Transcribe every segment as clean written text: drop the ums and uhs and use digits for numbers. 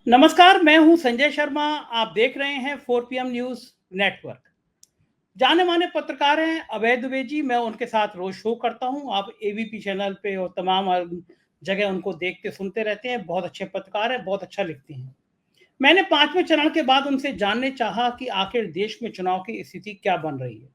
नमस्कार, मैं हूं संजय शर्मा। आप देख रहे हैं 4 PM न्यूज नेटवर्क। जाने माने पत्रकार हैं अभय दुबे जी। मैं उनके साथ रोज शो करता हूं। आप एबीपी चैनल पे और तमाम जगह उनको देखते सुनते रहते हैं। बहुत अच्छे पत्रकार हैं, बहुत अच्छा लिखते हैं। मैंने 5वें चरण के बाद उनसे जानने चाहा कि आखिर देश में चुनाव की स्थिति क्या बन रही है।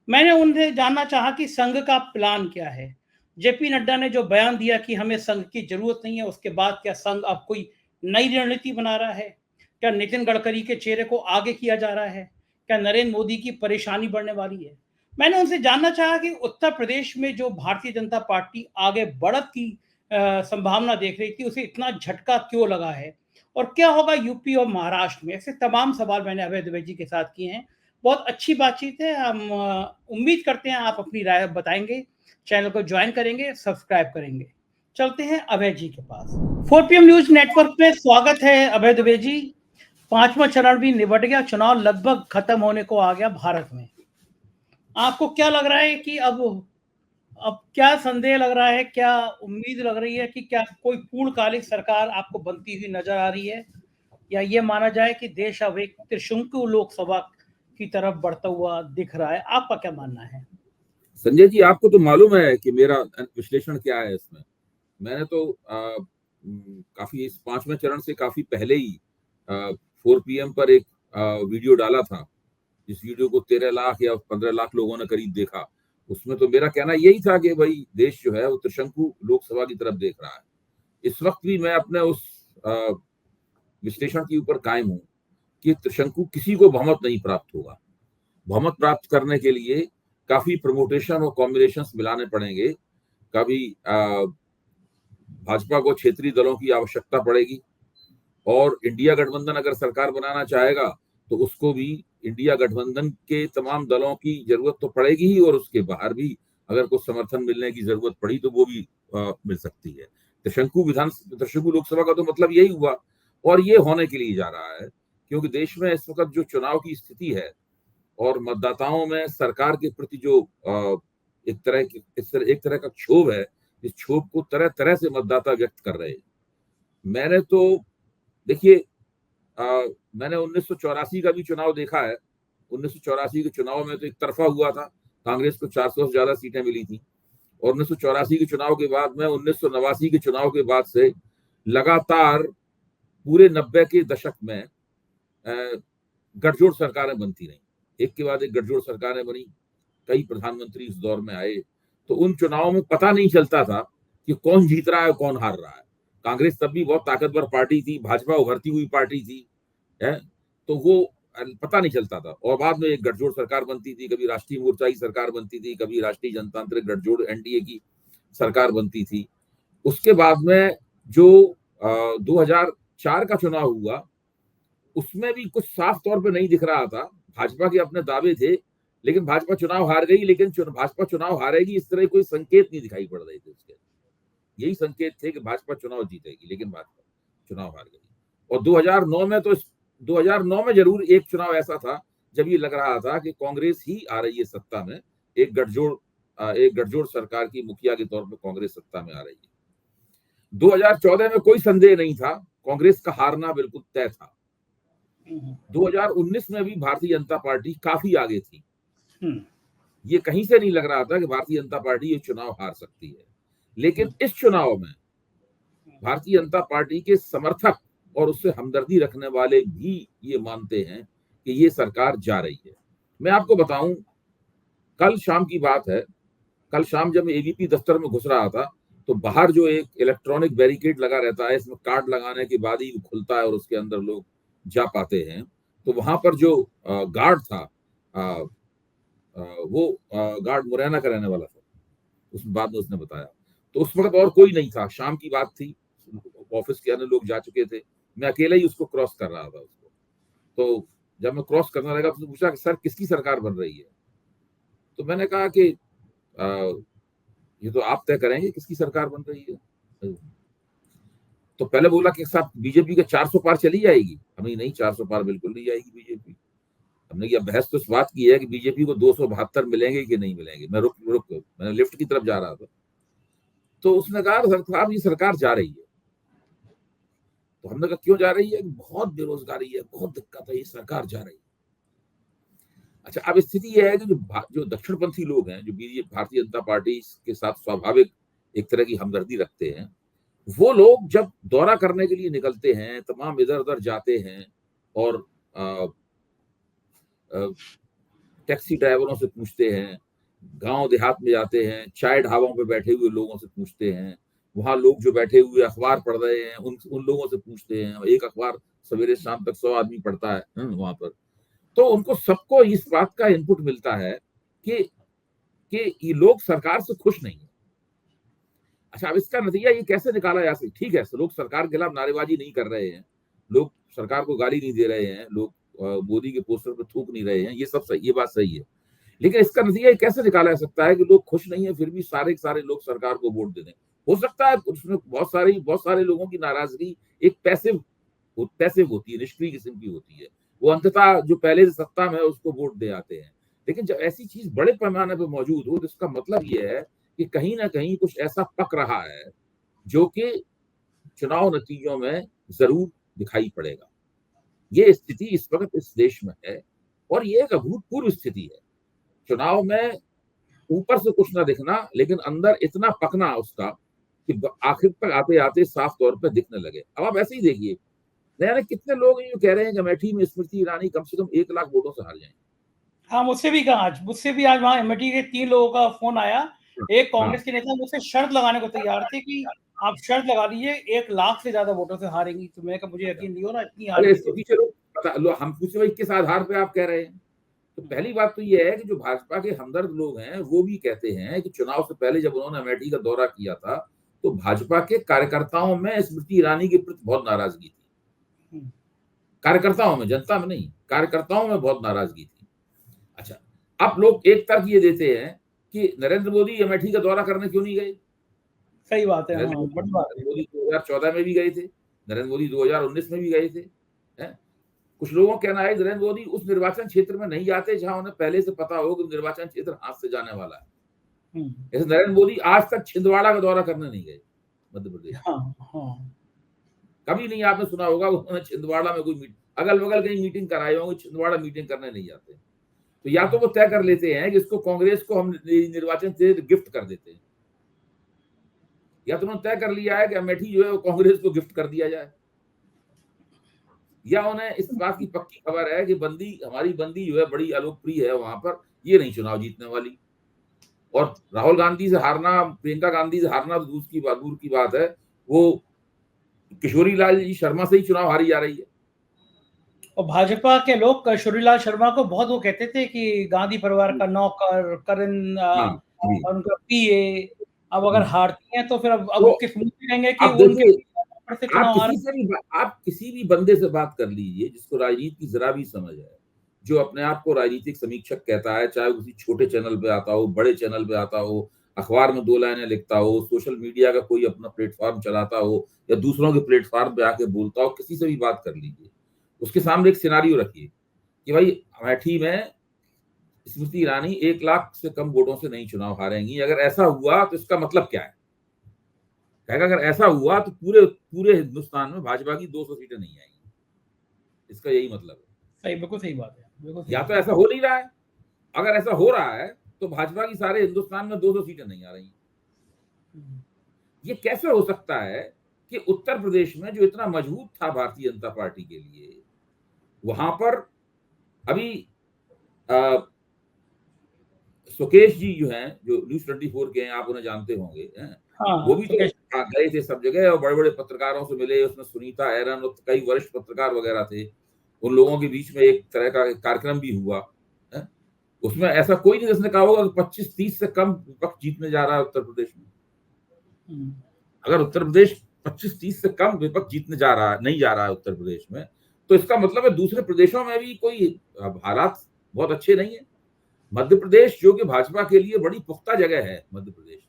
मैंने उनसे जानना चाहा कि संघ का प्लान क्या है। जेपी नड्डा ने जो बयान दिया कि हमें संघ की जरूरत नहीं है, उसके बाद क्या संघ अब कोई नई रणनीति बना रहा है? क्या नितिन गडकरी के चेहरे को आगे किया जा रहा है? क्या नरेंद्र मोदी की परेशानी बढ़ने वाली है? मैंने उनसे जानना चाहा कि उत्तर प्रदेश में जो भारतीय जनता पार्टी आगे बढ़त की संभावना देख रही थी, उसे इतना झटका क्यों लगा है और क्या होगा यूपी और महाराष्ट्र में। ऐसे तमाम सवाल मैंने अभय दुबे जी के साथ किए हैं। बहुत अच्छी बातचीत है। हम उम्मीद करते हैं आप अपनी राय बताएंगे, चैनल को ज्वाइन करेंगे, सब्सक्राइब करेंगे। चलते हैं अभय जी के पास। 4 PM न्यूज नेटवर्क में स्वागत है अभय दुबे जी। 5वां चरण भी निबट गया, चुनाव लगभग खत्म होने को आ गया भारत में। आपको क्या लग रहा है कि अब क्या संदेह लग रहा है, क्या उम्मीद लग रही है कि क्या कोई पूर्णकालिक सरकार आपको बनती हुई नजर आ रही है, या ये माना जाए कि देश अब एक त्रिशंकु लोकसभा की तरफ बढ़ता हुआ दिख रहा है? आपका क्या मानना है? संजय जी, आपको तो मालूम है कि मेरा विश्लेषण क्या है इसमें। मैंने तो काफी इस 5वें चरण से काफी पहले ही 4 PM पर एक वीडियो डाला था, जिस वीडियो को 13 लाख या 15 लाख लोगों ने करीब देखा। उसमें तो मेरा कहना यही था कि भाई देश जो है वो त्रिशंकु लोकसभा की तरफ देख रहा है। इस वक्त भी मैं अपने उस विश्लेषण के ऊपर कायम हूं कि त्रिशंकु किसी को बहुमत नहीं प्राप्त होगा। बहुमत प्राप्त करने के लिए काफी प्रमोटेशन और कॉम्बिनेशन मिलाने पड़ेंगे। कभी भाजपा को क्षेत्रीय दलों की आवश्यकता पड़ेगी, और इंडिया गठबंधन अगर सरकार बनाना चाहेगा तो उसको भी इंडिया गठबंधन के तमाम दलों की जरूरत तो पड़ेगी ही, और उसके बाहर भी अगर कुछ समर्थन मिलने की जरूरत पड़ी तो वो भी मिल सकती है। त्रिशंकु लोकसभा का तो मतलब यही हुआ, और ये होने के लिए जा रहा है क्योंकि देश में इस वक्त जो चुनाव की स्थिति है और मतदाताओं में सरकार के प्रति जो एक तरह का क्षोभ है, इस क्षोभ को तरह तरह से मतदाता व्यक्त कर रहे हैं। मैंने तो देखिए, मैंने 1984 का भी चुनाव देखा है। 1984 के चुनाव में तो एक तरफा हुआ था, कांग्रेस को 400 से ज्यादा सीटें मिली थी। और 1984 के चुनाव के बाद में 1989 के चुनाव के बाद से लगातार पूरे 90 के दशक में गठजोड़ सरकारें बनती रही, एक के बाद एक गठजोड़ सरकारें बनी। कई प्रधानमंत्री इस दौर में आए, तो उन चुनावों में पता नहीं चलता था कि कौन जीत रहा है कौन हार रहा है। कांग्रेस तब भी बहुत ताकतवर पार्टी थी, भाजपा उभरती हुई पार्टी थी, है, तो वो पता नहीं चलता था। और बाद में एक गठजोड़ सरकार बनती थी, कभी राष्ट्रीय मोर्चा की सरकार बनती थी, कभी राष्ट्रीय जनतांत्रिक गठजोड़ एनडीए की सरकार बनती थी। उसके बाद में जो 2004 का चुनाव हुआ, उसमें भी कुछ साफ तौर पे नहीं दिख रहा था। भाजपा के अपने दावे थे, लेकिन भाजपा चुनाव हार गई। लेकिन भाजपा चुनाव हारेगी इस तरह कोई संकेत नहीं दिखाई पड़ रहे थे उसके। यही संकेत थे कि भाजपा चुनाव जीतेगी, लेकिन भाजपा चुनाव हार गई। और 2009 में जरूर एक चुनाव ऐसा था जब ये लग रहा था कि कांग्रेस ही आ रही है सत्ता में, एक गठजोड़ सरकार की मुखिया के तौर पर कांग्रेस सत्ता में आ रही है। 2014 में कोई संदेह नहीं था, कांग्रेस का हारना बिल्कुल तय था। 2019 में भी भारतीय जनता पार्टी काफी आगे थी। ये कहीं से नहीं लग रहा था कि भारतीय जनता पार्टी ये चुनाव हार सकती है। लेकिन इस चुनाव में भारतीय जनता पार्टी के समर्थक और उससे हमदर्दी रखने वाले भी ये मानते हैं कि ये सरकार जा रही है। मैं आपको बताऊं, कल शाम की बात है, कल शाम जब मैं एबीपी दफ्तर में घुस रहा था तो बाहर जो एक इलेक्ट्रॉनिक बैरिकेड लगा रहता है, इसमें कार्ड लगाने के बाद ही खुलता है और उसके अंदर लोग जा पाते हैं, तो वहां पर जो गार्ड था, वो गार्ड मुरैना का रहने वाला था। उस बाद में उसने बताया, तो उस वक्त और कोई नहीं था, शाम की बात थी, ऑफिस के अन्य लोग जा चुके थे, मैं अकेला ही उसको क्रॉस कर रहा था उसको। तो जब मैं क्रॉस करने लगा तो पूछा कि सर किसकी सरकार बन रही है? तो मैंने कहा कि ये तो आप तय करेंगे किसकी सरकार बन रही है। तो पहले बोला कि साहब बीजेपी के 400 पार चली जाएगी। हमें नहीं, 400 पार बिल्कुल नहीं जाएगी बीजेपी। हमने क्या बहस तो इस बात की है कि बीजेपी को 272 मिलेंगे कि नहीं मिलेंगे। मैं मैंने लिफ्ट की तरफ जा रहा था, तो उसने कहा साहब ये सरकार जा रही है। तो हमने कहा क्यों जा रही है? बहुत बेरोजगारी है, बहुत दिक्कत है, ये सरकार जा रही है। अच्छा, अब स्थिति यह है कि जो दक्षिणपंथी लोग हैं, जो बीजेपी भारतीय जनता पार्टी के साथ स्वाभाविक एक तरह की हमदर्दी रखते हैं, वो लोग जब दौरा करने के लिए निकलते हैं, तमाम इधर उधर जाते हैं और टैक्सी ड्राइवरों से पूछते हैं, गांव देहात में जाते हैं, चाय ढाबों पे बैठे हुए लोगों से पूछते हैं, वहां लोग जो बैठे हुए अखबार पढ़ रहे हैं उन लोगों से पूछते हैं। एक अखबार सवेरे शाम तक 100 आदमी पढ़ता है वहां पर। तो उनको सबको इस बात का इनपुट मिलता है कि ये लोग सरकार से खुश नहीं है। अच्छा, अब इसका नतीजा ये कैसे निकाला जा सकता? ठीक है, लोग सरकार के खिलाफ नारेबाजी नहीं कर रहे हैं, लोग सरकार को गाली नहीं दे रहे हैं, लोग मोदी के पोस्टर पर थूक नहीं रहे हैं, ये सब सही, ये बात सही है। लेकिन इसका नतीजा ये कैसे निकाला जा सकता है कि लोग खुश नहीं है फिर भी सारे के सारे लोग सरकार को वोट दे दें? हो सकता है उसमें बहुत सारे लोगों की नाराजगी एक पैसिव होती है, निष्क्रिय किस्म की होती है। वो अंततः जो पहले से सत्ता में है उसको वोट दे आते हैं। लेकिन जब ऐसी चीज बड़े पैमाने पर मौजूद हो तो इसका मतलब ये है कि कहीं ना कहीं कुछ ऐसा पक रहा है जो कि चुनाव नतीजों में जरूर दिखाई पड़ेगा। ये स्थिति इस वक्त इस देश में है और ये एक अभूतपूर्व स्थिति है। चुनाव में ऊपर से कुछ ना दिखना, लेकिन अंदर इतना पकना उसका कि आखिर तक आते आते साफ तौर पर दिखने लगे। अब आप ऐसे ही देखिए, नया कितने लोग ये कह रहे हैं कि अमेठी में स्मृति ईरानी कम से कम 1 लाख वोटों से हार जाएंगे। हाँ, मुझसे भी आज वहाँ अमेठी के 3 लोगों का फोन आया। एक कांग्रेस के नेता मुझसे शर्त लगाने को तैयार थे कि आप शर्त लगा लीजिए 1 लाख से ज्यादा वोटों से हारेंगी। तो मैंने कहा मुझे यकीन नहीं हो रहा इतनी हार। हम पूछे भाई किस आधार पे आप कह रहे हैं? तो पहली बात तो ये है कि जो भाजपा के हमदर्द लोग हैं वो भी कहते हैं कि चुनाव से पहले जब उन्होंने अमेठी का दौरा किया था तो भाजपा के कार्यकर्ताओं में स्मृति ईरानी के प्रति बहुत नाराजगी थी। कार्यकर्ताओं में, जनता में नहीं, कार्यकर्ताओं में बहुत नाराजगी थी। अच्छा, अब लोग एक तर्क ये देते हैं कि नरेंद्र मोदी अमेठी का दौरा करने क्यों नहीं गए? सही बात है। नरेंद्र मोदी 2014 में भी गए थे, नरेंद्र मोदी 2019 में भी गए थे। कुछ लोगों का कहना है नरेंद्र मोदी उस निर्वाचन क्षेत्र में नहीं जाते जहां उन्हें पहले से पता हो कि निर्वाचन क्षेत्र हाथ से जाने वाला है। जैसे नरेंद्र मोदी आज तक छिंदवाड़ा का दौरा करने नहीं गए, मध्य प्रदेश। कभी नहीं आपने सुना होगा उन्होंने छिंदवाड़ा में कोई अगल बगल कहीं मीटिंग कराई होंगे, छिंदवाड़ा मीटिंग करने नहीं जाते। तो या तो वो तय कर लेते हैं कि इसको कांग्रेस को हम निर्वाचन से गिफ्ट कर देते हैं, या तो उन्होंने तय कर लिया है कि अमेठी जो है वो कांग्रेस को गिफ्ट कर दिया जाए, या उन्हें इस बात की पक्की खबर है कि हमारी बंदी जो है बड़ी अलोकप्रिय है वहां पर, ये नहीं चुनाव जीतने वाली। और राहुल गांधी से हारना, प्रियंका गांधी से हारना तो दूर की बात है, वो किशोरी लाल जी शर्मा से ही चुनाव हारी जा रही है। और भाजपा के लोग किशोरी लाल शर्मा को बहुत वो कहते थे कि गांधी परिवार का नौकर, करण उनका पीए। अब अगर हारती हैं तो फिर अब वो किस मुंह से कहेंगे कि उनके आप किसी भी बंदे से बात कर लीजिए जिसको राजनीति की जरा भी समझ है, जो अपने आप को राजनीतिक समीक्षक कहता है, चाहे किसी छोटे चैनल पे आता हो, बड़े चैनल पे आता हो, अखबार में 2 लाइनें लिखता हो, सोशल मीडिया का कोई अपना प्लेटफॉर्म चलाता हो या दूसरों के प्लेटफॉर्म पे आके बोलता हो, किसी से भी बात कर लीजिए, उसके सामने एक सिनारियो रखिए कि भाई अमेठी में स्मृति ईरानी 1 लाख से कम वोटों से नहीं चुनाव हारेंगी। अगर ऐसा हुआ तो इसका मतलब क्या है? अगर ऐसा हुआ तो पूरे हिंदुस्तान में भाजपा की 200 सीटें नहीं आएंगी, इसका यही मतलब है। सही, बिल्कुल सही बात है। या तो ऐसा हो नहीं रहा है, अगर ऐसा हो रहा है तो भाजपा की सारे हिंदुस्तान में 200 सीटें नहीं आ रही। ये कैसे हो सकता है कि उत्तर प्रदेश में जो इतना मजबूत था भारतीय जनता पार्टी के लिए, वहां पर अभी सुकेश जी जो हैं, जो न्यूज 24 के हैं, आप उन्हें जानते होंगे, वो भी तो गए थे सब जगह और बड़े बड़े पत्रकारों से मिले। उसमें सुनीता एरन और कई वरिष्ठ पत्रकार वगैरह थे, उन लोगों के बीच में एक तरह का कार्यक्रम भी हुआ है। उसमें ऐसा कोई नहीं जिसने कहा होगा कि 25-30 से कम विपक्ष जीतने जा रहा है उत्तर प्रदेश में। अगर उत्तर प्रदेश 25-30 से कम विपक्ष जीतने नहीं जा रहा है उत्तर प्रदेश में, तो इसका मतलब है दूसरे प्रदेशों में भी कोई हालात बहुत अच्छे नहीं है। मध्य प्रदेश जो कि भाजपा के लिए बड़ी पुख्ता जगह है, मध्य प्रदेश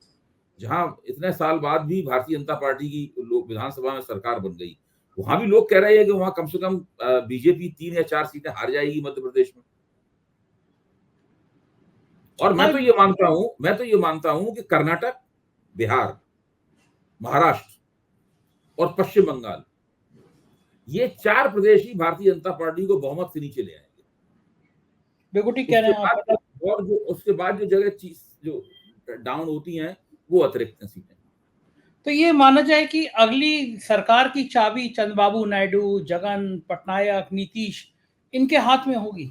जहां इतने साल बाद भी भारतीय जनता पार्टी की विधानसभा में सरकार बन गई, वहां भी लोग कह रहे हैं कि वहां कम से कम बीजेपी 3 या 4 सीटें हार जाएगी मध्य प्रदेश में। और मैं तो ये मानता हूं कि कर्नाटक, बिहार, महाराष्ट्र और पश्चिम बंगाल, ये 4 प्रदेश ही भारतीय जनता पार्टी को बहुमत से नीचे ले आएंगे। बिल्कुल ठीक कह रहे हैं आप। और जो उसके बाद जो जगह चीज जो डाउन होती हैं वो अतिरिक्त सीटें। तो ये माना जाए कि अगली सरकार की चाबी चंद्रबाबू नायडू, जगन, पटनायक, नीतीश इनके हाथ में होगी।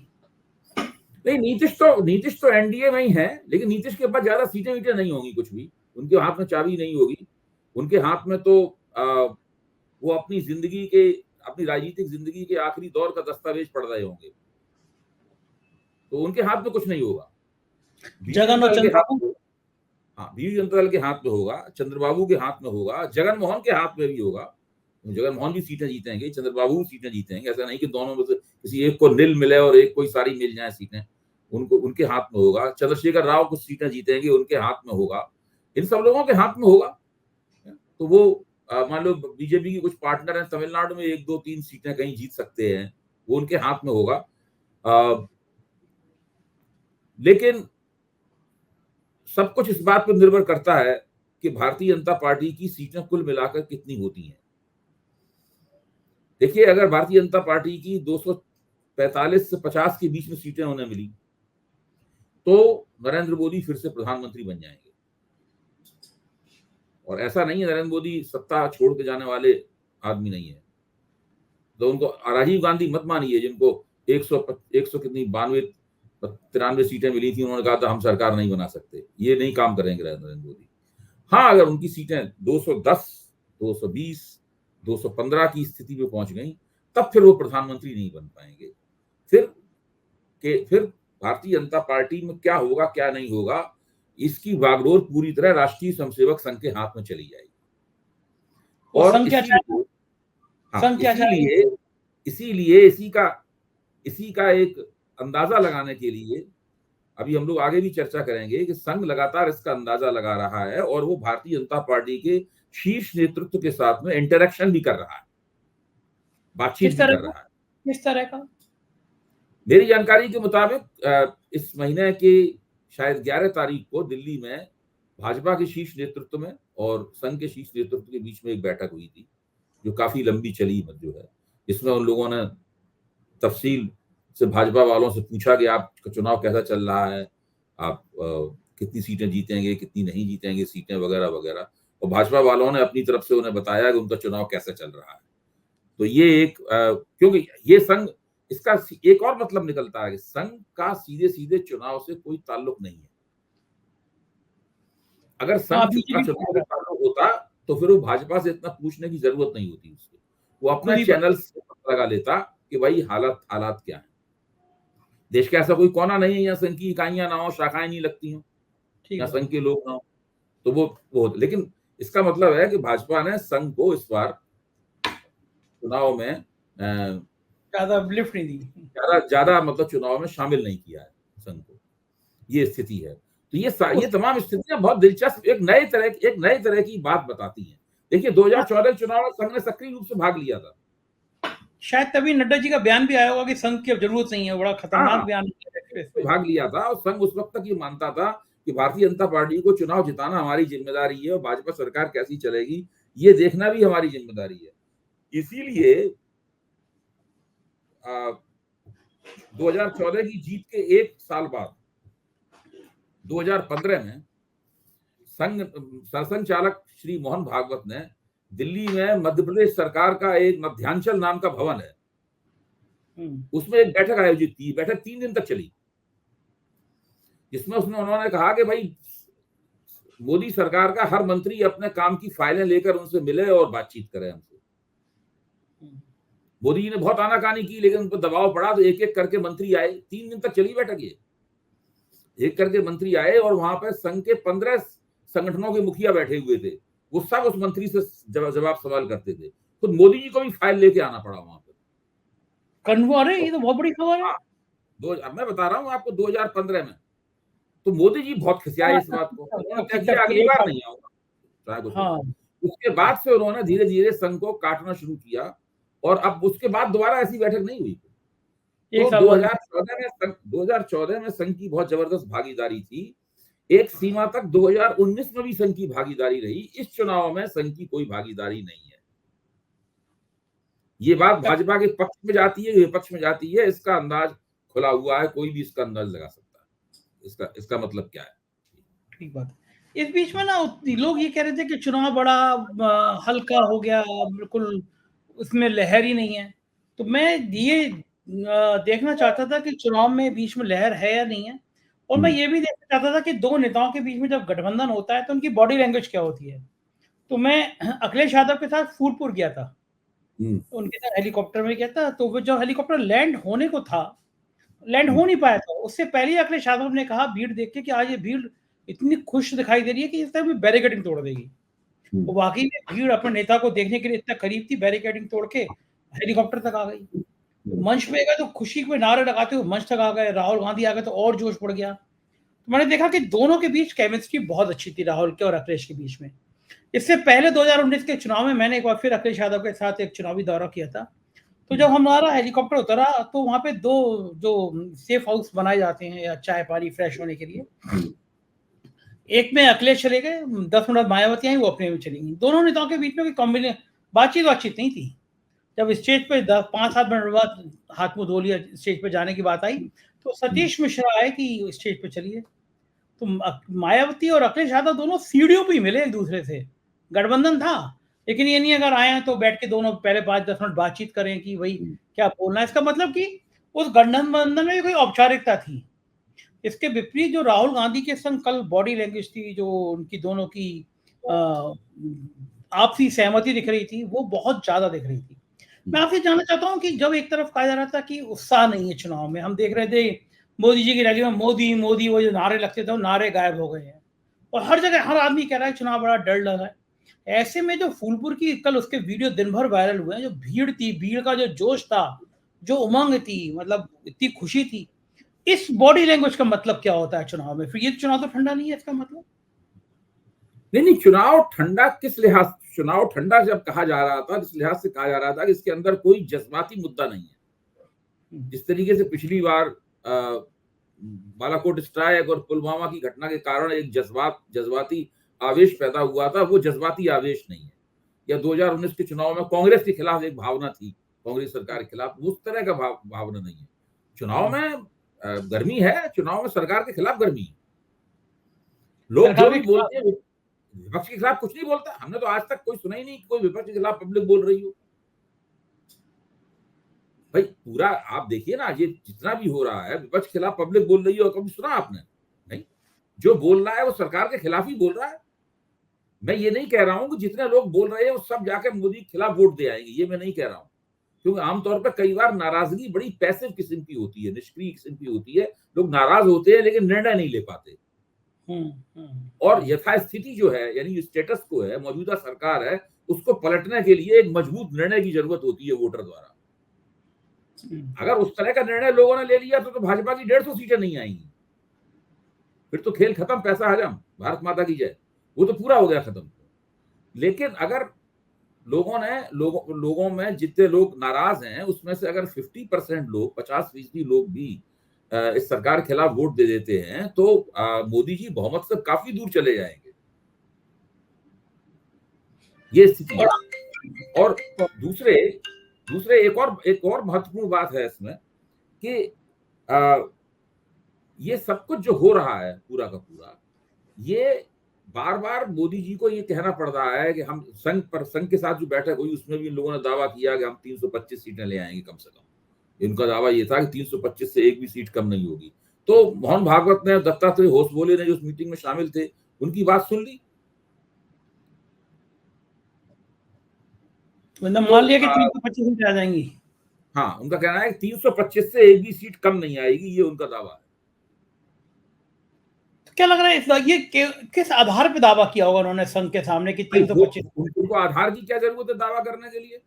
नहीं, नीतीश तो एनडीए में ही है, लेकिन नीतीश के पास ज्यादा सीटें वीटें नहीं होंगी, कुछ भी उनके हाथ में चाबी नहीं होगी। उनके हाथ में तो वो अपनी राजनीतिक जिंदगी के आखिरी दौर का दस्तावेज पढ़ रहे होंगे, तो उनके हाथ में कुछ नहीं होगा। जगन और चंद्रबाबू, हाँ, बीजू जनता दल के हाथ में होगा, चंद्रबाबू के हाथ में होगा, जगन मोहन के हाथ में भी होगा। जगन मोहन भी सीटें जीतेंगे, चंद्रबाबू भी सीटें जीतेंगे। ऐसा नहीं कि दोनों में से किसी एक को निल मिले और एक कोई सारी मिल जाए सीटें, उनके हाथ में होगा। चंद्रशेखर राव कुछ सीटें जीतेंगे, उनके हाथ में होगा। इन सब लोगों के हाथ में होगा। तो वो मान लो बीजेपी की कुछ पार्टनर हैं तमिलनाडु में, 1, 2, 3 सीटें कहीं जीत सकते हैं, वो उनके हाथ में होगा। लेकिन सब कुछ इस बात पर निर्भर करता है कि भारतीय जनता पार्टी की सीटें कुल मिलाकर कितनी होती हैं। देखिए, अगर भारतीय जनता पार्टी की 245 से 50 के बीच में सीटें उन्हें मिली तो नरेंद्र मोदी फिर से प्रधानमंत्री बन जाएंगे। और ऐसा नहीं है, नरेंद्र मोदी सत्ता छोड़ के जाने वाले आदमी नहीं है। तो उनको राजीव गांधी मत मानिए, जिनको 100 कितनी 93 सीटें मिली थी, उन्होंने कहा था हम सरकार नहीं बना सकते। ये नहीं काम करेंगे नरेंद्र मोदी। हाँ, अगर उनकी सीटें 210, 220, 215 की स्थिति में पहुंच गई, तब फिर वो प्रधानमंत्री नहीं बन पाएंगे। फिर भारतीय जनता पार्टी में क्या होगा क्या नहीं होगा, इसकी बागडोर पूरी तरह राष्ट्रीय स्वयंसेवक संघ के हाथ में चली जाएगी। और इसीलिए इसी का एक अंदाजा लगाने के लिए अभी हम लोग आगे भी चर्चा करेंगे कि संघ लगातार इसका अंदाजा लगा रहा है और वो भारतीय जनता पार्टी के शीर्ष नेतृत्व के साथ में इंटरेक्शन भी कर रहा है, बातचीत भी कर रहा है। किस तरह का? मेरी जानकारी के मुताबिक इस महीने की शायद 11 तारीख को दिल्ली में भाजपा के शीर्ष नेतृत्व में और संघ के शीर्ष नेतृत्व के बीच में एक बैठक हुई थी, जो काफी लंबी चली जो है। इसमें उन लोगों ने तफसील से भाजपा वालों से पूछा कि आपका चुनाव कैसा चल रहा है, आप कितनी सीटें जीतेंगे, कितनी नहीं जीतेंगे सीटें वगैरह वगैरह। और भाजपा वालों ने अपनी तरफ से उन्हें बताया कि उनका चुनाव कैसा चल रहा है। तो ये क्योंकि ये संघ, इसका एक और मतलब निकलता है कि संघ का सीधे सीधे चुनाव से कोई ताल्लुक नहीं है। अगर संघ का चुनाव से ताल्लुक होता तो फिर वो भाजपा से इतना पूछने की जरूरत नहीं होती उसको। वो अपने चैनल से पता लगा लेता कि भाई हालात क्या है। देश का ऐसा कोई कोना नहीं है यहाँ संघ की इकाइयां ना हो, शाखाएं नहीं लगती हो, यहाँ संघ के लोग ना हो, तो वो लेकिन इसका मतलब है कि भाजपा ने संघ को इस बार चुनाव में ज्यादा लिफ्ट नहीं दी, ज्यादा मतलब चुनाव में शामिल नहीं किया है संघ को। ये स्थिति है। तो ये तमाम स्थितियां बहुत दिलचस्प एक नए तरह की बात बताती हैं। देखिए, 2014 चुनाव में संघ ने सक्रिय रूप से भाग लिया था। शायद तभी नड्डा जी का बयान भी आया होगा कि संघ की अब जरूरत नहीं है, बड़ा खतरनाक बयान भाग लिया था। और संघ उस वक्त तक ये मानता था कि भारतीय जनता पार्टी को चुनाव जिताना हमारी जिम्मेदारी है और भाजपा सरकार कैसी चलेगी ये देखना भी हमारी जिम्मेदारी है। इसीलिए 2014 की जीत के एक साल बाद 2015 में सरसंघ चालक श्री मोहन भागवत ने दिल्ली में मध्य प्रदेश सरकार का एक मध्यांचल नाम का भवन है, उसमें एक बैठक आयोजित की। बैठक 3 दिन तक चली, जिसमें उन्होंने कहा कि भाई मोदी सरकार का हर मंत्री अपने काम की फाइलें लेकर उनसे मिले और बातचीत करे हमसे। मोदी जी ने बहुत आनाकानी की, लेकिन उन पर दबाव पड़ा तो एक एक करके मंत्री आए। 3 दिन तक चली बैठक ये, एक करके मंत्री आए और वहां पर संघ के 15 संगठनों के मुखिया बैठे हुए थे। वो सब उस मंत्री से जवाब सवाल करते थे। खुद मोदी जी को भी फाइल लेके आना पड़ा वहां पर। अरे ये तो बहुत बड़ी खबर है। मैं बता रहा हूँ आपको 2015 में तो मोदी जी बहुत खिसियाए इस बात को। उन्होंने क्या किया, अगली बार नहीं आऊंगा चाहे कुछ। उसके बाद से उन्होंने धीरे धीरे संघ को काटना शुरू किया और अब उसके बाद दोबारा ऐसी बैठक नहीं हुई। तो 2014 में संघ की बहुत जबरदस्त भागीदारी थी। एक सीमा तक 2019 में भी संघ की भागीदारी रही। इस चुनाव में संघ की कोई भागीदारी नहीं है। ये बात भाजपा के पक्ष में जाती है, विपक्ष में जाती है, इसका अंदाज खुला हुआ है, कोई भी इसका अंदाज लगा सकता है इसका मतलब क्या है। ठीक बात है। इस बीच में ना लोग ये कह रहे थे कि चुनाव बड़ा हल्का हो गया, बिल्कुल उसमें लहर ही नहीं है। तो मैं ये देखना चाहता था कि चुनाव में बीच में लहर है या नहीं है, और मैं ये भी देखना चाहता था कि दो नेताओं के बीच में जब गठबंधन होता है तो उनकी बॉडी लैंग्वेज क्या होती है। तो मैं अखिलेश यादव के साथ फूलपुर गया था, उनके साथ हेलीकॉप्टर में गया था। तो वो जो हेलीकॉप्टर लैंड होने को था, लैंड हो नहीं पाया था, उससे पहले ही अखिलेश यादव ने कहा भीड़ देख के कि आज ये भीड़ इतनी खुश दिखाई दे रही है कि इस तरह बैरिकेडिंग तोड़ देगी। तो वाकई में भीड़ अपने नेता को देखने के लिए इतना करीब थी, बैरिकेडिंग तोड़ के हेलीकॉप्टर तक आ गई। तो मंच पे गए तो खुशी के नारे लगाते हुए मंच तक आ गए। राहुल गांधी आ गए तो और जोश बढ़ गया। तो मैंने देखा कि दोनों के बीच केमिस्ट्री बहुत अच्छी थी, राहुल के और अखिलेश के बीच में। इससे पहले 2019 के चुनाव में मैंने एक बार फिर अखिलेश यादव के साथ एक चुनावी दौरा किया था। तो जब हमारा हेलीकॉप्टर उतरा तो वहां पे दो जो सेफ हाउस बनाए जाते हैं या चाय पानी फ्रेश होने के लिए, एक में अखिलेश चले गए, 10 मिनट मायावती आई, वो अपने में चली गई। दोनों नेताओं के बीच में कोई कॉम्बिनेशन बातचीत नहीं थी। जब स्टेज पे 5-7 मिनट बाद हाथ मुंह धो लिया, स्टेज पे जाने की बात आई तो सतीश मिश्रा आए कि स्टेज पे चलिए। तो मायावती और अखिलेश यादव दोनों सीढ़ियों पे ही मिले एक दूसरे से। गठबंधन था, लेकिन ये नहीं अगर आए हैं तो बैठ के दोनों पहले 5-10 मिनट बातचीत करें कि भाई क्या बोलना है। इसका मतलब कि उस गठबंधन में कोई औपचारिकता थी। इसके विपरीत जो राहुल गांधी के संग कल बॉडी लैंग्वेज थी, जो उनकी दोनों की आपसी सहमति दिख रही थी, वो बहुत ज्यादा दिख रही थी। मैं आपसे जानना चाहता हूँ कि जब एक तरफ कहा जा रहा था कि उत्साह नहीं है चुनाव में, हम देख रहे थे मोदी जी की रैली में मोदी मोदी वो जो नारे लगते थे वो नारे गायब हो गए हैं, और हर जगह हर आदमी कह रहा है चुनाव बड़ा डर लगा है। ऐसे में जो फूलपुर की कल उसके वीडियो दिन भर वायरल हुए हैं, जो भीड़ थी, भीड़ का जो जोश था, जो उमंग थी, मतलब इतनी खुशी थी, इस बॉडी लैंग्वेज का मतलब क्या होता है चुनाव में? फिर ये चुनाव तो ठंडा नहीं है इसका मतलब। नहीं, चुनाव ठंडा किस लिहाज, चुनाव ठंडा जब कहा जा रहा था, इस लिहाज से कहा जा रहा था कि इसके अंदर कोई जज्बाती मुद्दा नहीं है। जिस तरीके से पिछली बार बालाकोट स्ट्राइक और पुलवामा की घटना के कारण एक जज्बाती आवेश पैदा हुआ था, वो जज्बाती आवेश नहीं है। या 2019 के चुनाव में कांग्रेस के खिलाफ एक भावना थी, कांग्रेस सरकार के खिलाफ, उस तरह का भावना नहीं है। चुनाव में गर्मी है, चुनाव में सरकार के खिलाफ गर्मी है। लोग जो भी बोलते हैं, विपक्ष के खिलाफ कुछ नहीं बोलता। हमने तो आज तक कोई सुना ही नहीं कोई विपक्ष के खिलाफ पब्लिक बोल रही हो। भाई पूरा आप देखिए ना, ये जितना भी हो रहा है विपक्ष के खिलाफ पब्लिक बोल रही हो, कभी सुना आपने? नहीं। जो बोल रहा है वो सरकार के खिलाफ ही बोल रहा है। मैं ये नहीं कह रहा हूं कि जितने लोग बोल रहे हैं वो सब जाकर मोदी के खिलाफ वोट दे आएंगे, ये मैं नहीं कह रहा हूं। क्योंकि आमतौर पर कई बार नाराजगी बड़ी पैसिव किस्म की होती है, निष्क्रिय किस्म की होती है। लोग नाराज होते हैं लेकिन निर्णय नहीं ले पाते। और यथास्थिति जो है, यानी स्टेटस को है, मौजूदा सरकार है, उसको पलटने के लिए एक मजबूत निर्णय की जरूरत होती है वोटर द्वारा। अगर उस तरह का निर्णय लोगों ने ले लिया तो भाजपा की 150 सीटें नहीं आएंगी। फिर तो खेल खत्म, पैसा हजम, भारत माता की जय, वो तो पूरा हो गया खत्म। लेकिन अगर लोगों में जितने लोग नाराज हैं उसमें से अगर 50% लोग, 50% लोग भी इस सरकार के खिलाफ वोट दे देते हैं तो मोदी जी बहुमत से काफी दूर चले जाएंगे। ये स्थिति है। और दूसरे एक और महत्वपूर्ण बात है इसमें कि ये सब कुछ जो हो रहा है पूरा का पूरा, ये बार बार मोदी जी को ये कहना पड़ रहा है कि हम संघ के साथ जो बैठक हुई उसमें भी इन लोगों ने दावा किया कि हम 325 सीटें ले आएंगे कम से कम। इनका दावा ये था कि 325 से एक भी सीट कम नहीं होगी। तो मोहन भागवत ने, दत्तात्रेय होसबोले ने जो उस मीटिंग में शामिल थे, उनकी बात सुन ली। मतलब मान लिया कि 325 सीट आ जाएंगी। हाँ, उनका कहना है कि 325 से एक भी सीट कम नहीं आएगी, ये उनका दावा है। क्या लग रहा है ये किस आधार पे दावा किया होगा उन्होंने संघ के सामने कि 325? उनको आधार की क्या जरूरत है दावा करने के लिए?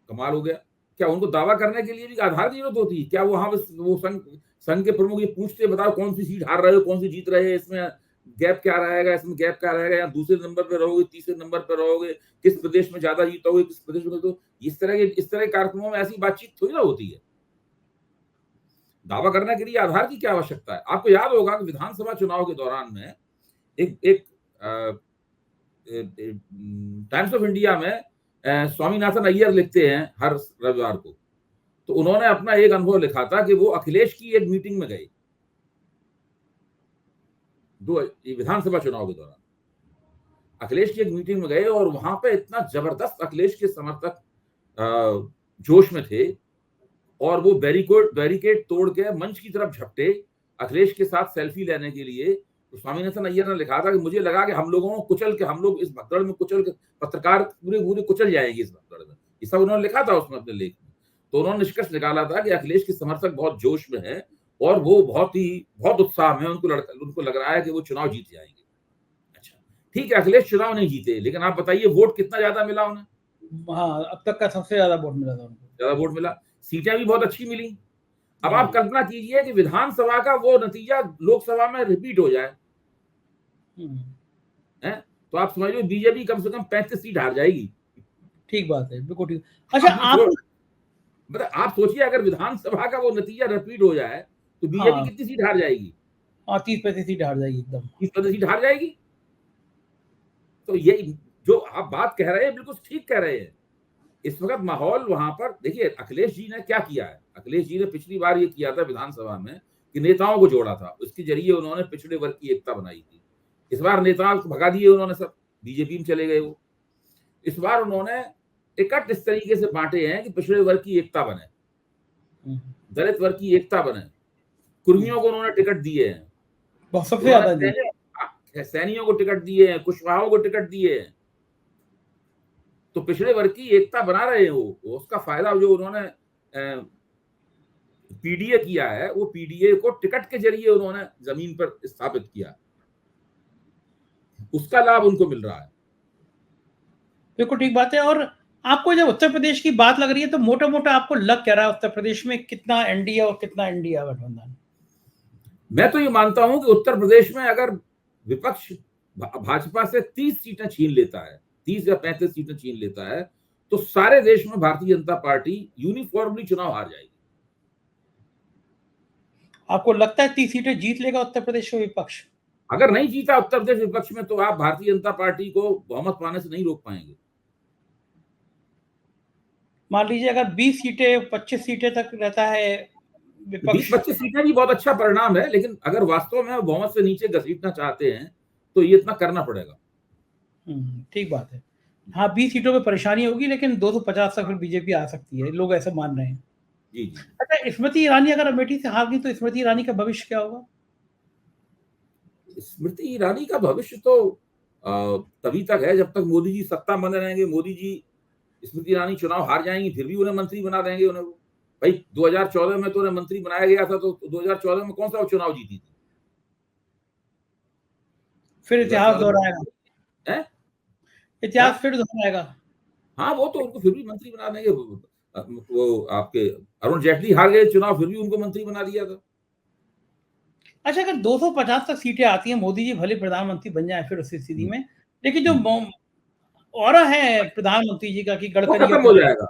कमाल हो गया। क्या उनको दावा करने के लिए भी आधार की जरूरत होती है क्या? वो संघ के प्रमुख ये पूछते, बताओ कौन सी सीट हार रहे हो, कौन सी जीत रहे हैं, इसमें गैप क्या रहेगा, इसमें गैप क्या रहेगा, या दूसरे नंबर पे रहोगे, तीसरे नंबर पे रहोगे, किस प्रदेश में ज्यादा जीतोगे, किस प्रदेश में? तो इस तरह के कार्यक्रमों में ऐसी बातचीत थोड़ी ना होती है। दावा करने के लिए आधार की क्या आवश्यकता है? आपको याद होगा कि विधानसभा चुनाव के दौरान में एक टाइम्स ऑफ इंडिया में स्वामीनाथन अय्यर लिखते हैं हर रविवार को, तो उन्होंने अपना एक अनुभव लिखा था कि वो अखिलेश की एक मीटिंग में गए विधानसभा चुनाव के दौरान। अखिलेश की एक मीटिंग में गए और वहां पे इतना जबरदस्त अखिलेश के समर्थक जोश में थे और वो बैरिकेड तोड़ के मंच की तरफ झपटे अखिलेश के साथ सेल्फी लेने के लिए। तो स्वामीनाथन अय्यर ने लिखा था कि मुझे लगा कि हम लोगों को कुचल के, हम लोग इस भगदड़ में कुचल के, पत्रकार पूरे पूरे कुचल जाएंगे इस भगदड़ में। ये सब उन्होंने लिखा था उसमें अपने लेख में। तो उन्होंने निष्कर्ष निकाला था कि अखिलेश के समर्थक बहुत जोश में है और वो बहुत उत्साह में, उनको लग रहा है कि वो चुनाव जीत जाएंगे। अच्छा, ठीक है, अखिलेश चुनाव नहीं जीते, लेकिन आप बताइए वोट कितना ज्यादा मिला उन्हें? हाँ, अब तक का सबसे ज्यादा वोट मिला था उनको। ज्यादा वोट मिला, सीटें भी बहुत अच्छी मिली। अब आप कल्पना कीजिए कि विधानसभा का वो नतीजा लोकसभा में रिपीट हो जाए, है? तो आप समझ लो बीजेपी कम से कम 35 सीट हार जाएगी। ठीक बात है, बिल्कुल ठीक। अच्छा, आप सोचिए अगर विधानसभा का वो नतीजा रिपीट हो जाए तो बीजेपी कितनी सीट हार जाएगी? 30-35 सीट हार जाएगी, एकदम 30-35 सीट हार जाएगी। तो ये जो आप बात कह रहे हैं बिल्कुल ठीक कह रहे हैं। इस वक्त माहौल वहां पर देखिए, अखिलेश जी ने क्या किया है। अखिलेश जी ने पिछली बार ये किया था विधानसभा में कि नेताओं को जोड़ा था, उसके जरिए उन्होंने पिछड़े वर्ग की एकता बनाई थी। इस बार नेताओं को भगा दिए उन्होंने, सब बीजेपी में चले गए वो। इस बार उन्होंने टिकट इस तरीके से बांटे हैं कि पिछड़े वर्ग की एकता बने, दलित वर्ग की एकता बने, कुर्मियों को उन्होंने टिकट दिए हैं, सबसे ज्यादा सैनियों को टिकट दिए हैं, कुशवाहों को टिकट दिए हैं। तो पिछड़े वर्ग की एकता बना रहे हैं वो। उसका फायदा जो उन्होंने पीडीए किया है, वो पीडीए को टिकट के जरिए उन्होंने जमीन पर स्थापित किया, उसका लाभ उनको मिल रहा है। बिल्कुल ठीक बात है। और आपको जब उत्तर प्रदेश की बात लग रही है तो मोटा मोटा आपको लग क्या रहा है उत्तर प्रदेश में कितना एनडीए और कितना एनडीए गठबंधन? मैं तो ये मानता हूं कि उत्तर प्रदेश में अगर विपक्ष भाजपा से 30 सीटें छीन लेता है, 30 या 35 सीटें छीन लेता है, तो सारे देश में भारतीय जनता पार्टी यूनिफॉर्मली चुनाव हार जाएगी। आपको लगता है 30 सीटें जीत लेगा उत्तर प्रदेश में विपक्ष? अगर नहीं जीता उत्तर प्रदेश विपक्ष में तो आप भारतीय जनता पार्टी को बहुमत पाने से नहीं रोक पाएंगे। मान लीजिए अगर 20 सीटें 25 सीटें तक रहता है विपक्ष, 20-25 सीटें भी बहुत अच्छा परिणाम है, लेकिन अगर वास्तव में बहुमत से नीचे घसीटना चाहते हैं तो ये इतना करना पड़ेगा। ठीक बात है। हाँ, 20 सीटों में परेशानी होगी, लेकिन 250 तक फिर बीजेपी आ सकती है, लोग ऐसा मान रहे हैं। जी जी। अच्छा, स्मृति ईरानी अगर अमेठी से हार गई तो स्मृति ईरानी का भविष्य क्या होगा? स्मृति ईरानी का भविष्य तो तभी तक है जब तक मोदी जी सत्ता बने रहेंगे। मोदी जी, स्मृति ईरानी चुनाव हार जाएंगी फिर भी उन्हें मंत्री बना देंगे उन्हें। भाई 2014 में तो उन्हें मंत्री बनाया गया था, तो 2014 में कौन सा चुनाव जीती थी? फिर इतिहास दोहराएगा, इतिहास फिर दोहराएगा। हाँ, वो तो उनको फिर भी मंत्री बना देंगे। वो आपके अरुण जेटली हार गए चुनाव, फिर भी उनको मंत्री बना दिया था। अच्छा, अगर 250 तक सीटें आती हैं, मोदी जी भले प्रधानमंत्री बन जाए फिर उस स्थिति में, लेकिन जो ऑरा है प्रधानमंत्री जी का कि गडकरी खत्म हो जाएगा,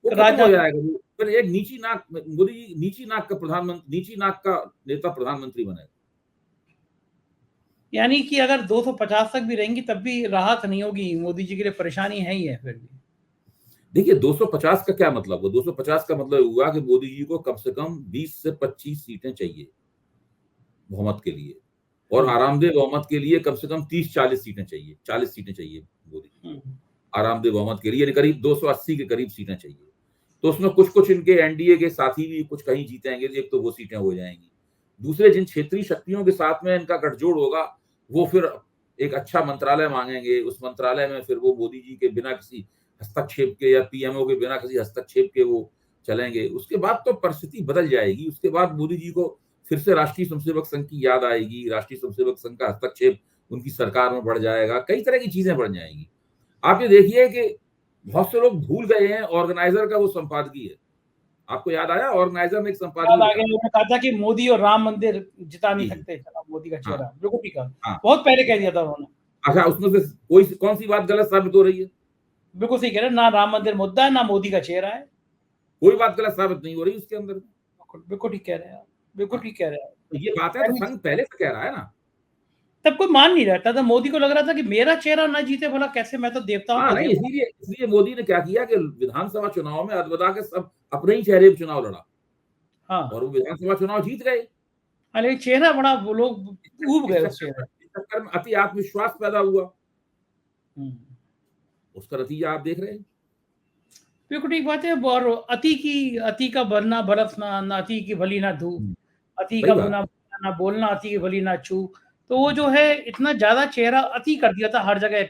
वो खत्म हो जाएगा। फिर एक नीची नाक मोदी जी, नीची नाक का प्रधानमंत्री, नीची नाक का नेता प्रधानमंत्री बनेगा। यानी कि अगर 250 तक भी रहेंगी तब भी राहत नहीं होगी, मोदी जी के लिए परेशानी है ही है फिर भी। देखिए 250 का क्या मतलब हुआ? 250 का मतलब हुआ कि मोदी जी को कम से कम 20 से 25 सीटें चाहिए बहुमत के लिए, और आरामदेह बहुमत के लिए कम से कम 30-40 सीटें चाहिए, 40 सीटें चाहिए मोदी आरामदेह बहुमत के लिए, यानी करीब 280 के करीब सीटें चाहिए। तो उसमें कुछ इनके एनडीए के साथी भी कुछ कहीं जीतेंगे, एक तो वो सीटें हो जाएंगी। दूसरे जिन क्षेत्रीय शक्तियों के साथ में इनका गठजोड़ होगा वो फिर एक अच्छा मंत्रालय मांगेंगे, उस मंत्रालय में फिर वो मोदी जी के बिना किसी हस्तक्षेप के या पीएमओ के बिना किसी हस्तक्षेप के वो चलेंगे। उसके बाद तो परिस्थिति बदल जाएगी। उसके बाद मोदी जी को फिर से राष्ट्रीय स्वयंसेवक संघ की याद आएगी, राष्ट्रीय स्वयंसेवक संघ का हस्तक्षेप उनकी सरकार में बढ़ जाएगा, कई तरह की चीजें बढ़ जाएंगी। आप ये देखिए कि बहुत से लोग भूल गए हैं ऑर्गेनाइजर का वो संपादकीय है। आपको याद आया ऑर्गेनाइजर ने एक संपादकीय कहा था कि मोदी और राम मंदिर जिता नहीं सकते मोदी का चेहरा। बिल्कुल ठीक है, बहुत पहले कह दिया था उन्होंने। अच्छा, उसमें से कौन सी बात गलत साबित हो रही है? बिल्कुल सही कह रहे हैं, ना राम मंदिर मुद्दा है ना मोदी का चेहरा है, कोई बात गलत साबित नहीं हो रही उसके अंदर। बिल्कुल ठीक कह रहे हैं, बिल्कुल ठीक कह रहे हैं। तो ये बात है तो संघ पहले से कह रहा है ना। तब कोई मान नहीं रहा था, मोदी को लग रहा था कि मेरा चेहरा ना जीते, भला कैसे, मैं तो देवताओं हाँ को नहीं, देवता। इसलिए मोदी ने क्या किया कि विधानसभा चुनाव में अदबदा के सब अपने ही चेहरे पे चुनाव लड़ा हाँ, और वो विधानसभा चुनाव जीत गए। हालांकि चेहरा बड़ा, वो लोग ऊब गए उस चेहरे। इस चक्कर में अति आत्मविश्वास पैदा हुआ, हम्म। उसका नतीजा आप देख रहे हैं। बिल्कुल ठीक बात है। और अति का बनना बरस ना अति की भली ना धूप, अति सही का बात। बुना ना बोलना, अति की भली ना चूक। तो वो जो है इतना ज्यादा चेहरा अति कर दिया था हर जगह,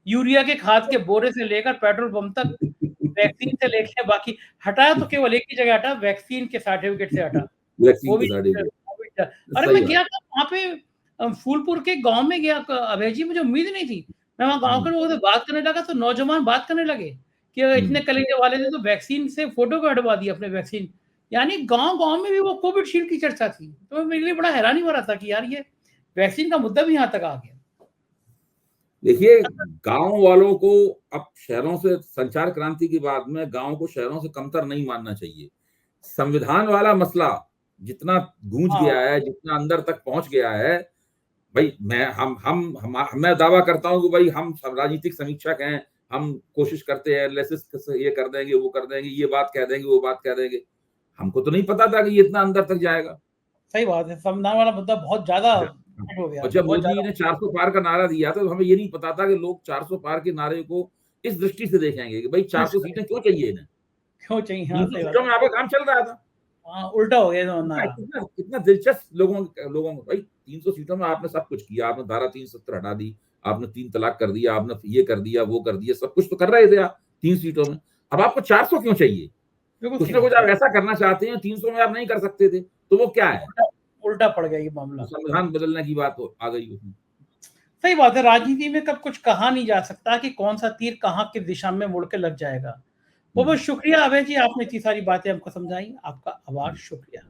यूरिया के खाद के बोरे से लेकर पेट्रोल पंप तक, वैक्सीन से लेकर बाकी। हटाया तो केवल एक ही जगह हटा, वैक्सीन के सर्टिफिकेट से हटा, वैक्सीन वो के भी सर्टिफिकेट। कोविड। अरे सही मैं बात। गया था वहाँ पे, फूलपुर के गांव में गया अभय जी, मुझे उम्मीद नहीं थी। मैं वहाँ गांव के लोगों से बात करने लगा तो नौजवान बात करने लगे कि इतने कलेजे वाले ने तो वैक्सीन से फोटो को हटवा दिया अपने वैक्सीन। यानी गांव गांव में भी वो कोविडशील्ड की चर्चा थी। तो मेरे लिए बड़ा हैरानी हो रहा था कि यार ये वैक्सीन का मुद्दा भी यहाँ तक आ गया। देखिए, गांव वालों को अब शहरों से, संचार क्रांति के बाद में गांव को शहरों से कमतर नहीं मानना चाहिए। संविधान वाला मसला जितना गूंज हाँ, गया है, जितना अंदर तक पहुंच गया है, भाई मैं दावा करता हूं कि भाई हम सब राजनीतिक समीक्षक हैं, हम कोशिश करते हैं एनालिसिस, ये कर देंगे, वो कर देंगे, ये बात कह देंगे, वो बात कह देंगे। हमको तो नहीं पता था कि ये इतना अंदर तक जाएगा। सही बात है। संविधान वाला मुद्दा बहुत ज्यादा हिट हो गया और था, जब बहुत मोदी जी ज्यादा। ने 400 पार का नारा दिया था तो हमें ये नहीं पता था कि लोग 400 पार के नारे को इस दृष्टि से देखेंगे कि भाई 400 सीटें क्यों चाहिए इन्हें। क्यों चाहिए, हाँ 300 सही बात सीटों है। में आपका काम चल रहा था। हाँ, उल्टा हो गया नारा। कितना कितना दिलचस्प लोगों को, भाई 300 सीटों में आपने सब कुछ किया, आपने धारा 370 हटा दी, आपने 3 तलाक कर दिया, आपने ये कर दिया, वो कर दिया, सब कुछ तो कर रहे थे आप 3 सीटों में। अब आपको 400 क्यों चाहिए? बिल्कुल कुछ सही ना कुछ बात आप ऐसा करना चाहते हैं 300 में आप नहीं कर सकते थे, तो वो क्या है? है। उल्टा पड़ गया ये मामला। तो संविधान बदलने की बात आ गई उसमें। सही बात है। राजनीति में कब कुछ कहा नहीं जा सकता कि कौन सा तीर कहाँ किस दिशा में मुड़ के लग जाएगा। बहुत बहुत शुक्रिया अभय जी, आपने इतनी सारी बातें हमको समझाई, आपका आभार, शुक्रिया।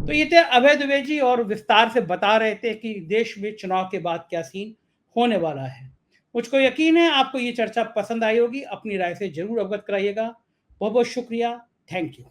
तो ये थे अभय दुबे जी, और विस्तार से बता रहे थे कि देश में चुनाव के बाद क्या सीन होने वाला है। मुझको यकीन है आपको ये चर्चा पसंद आई होगी। अपनी राय से जरूर अवगत कराइएगा। बहुत बहुत शुक्रिया। Thank you.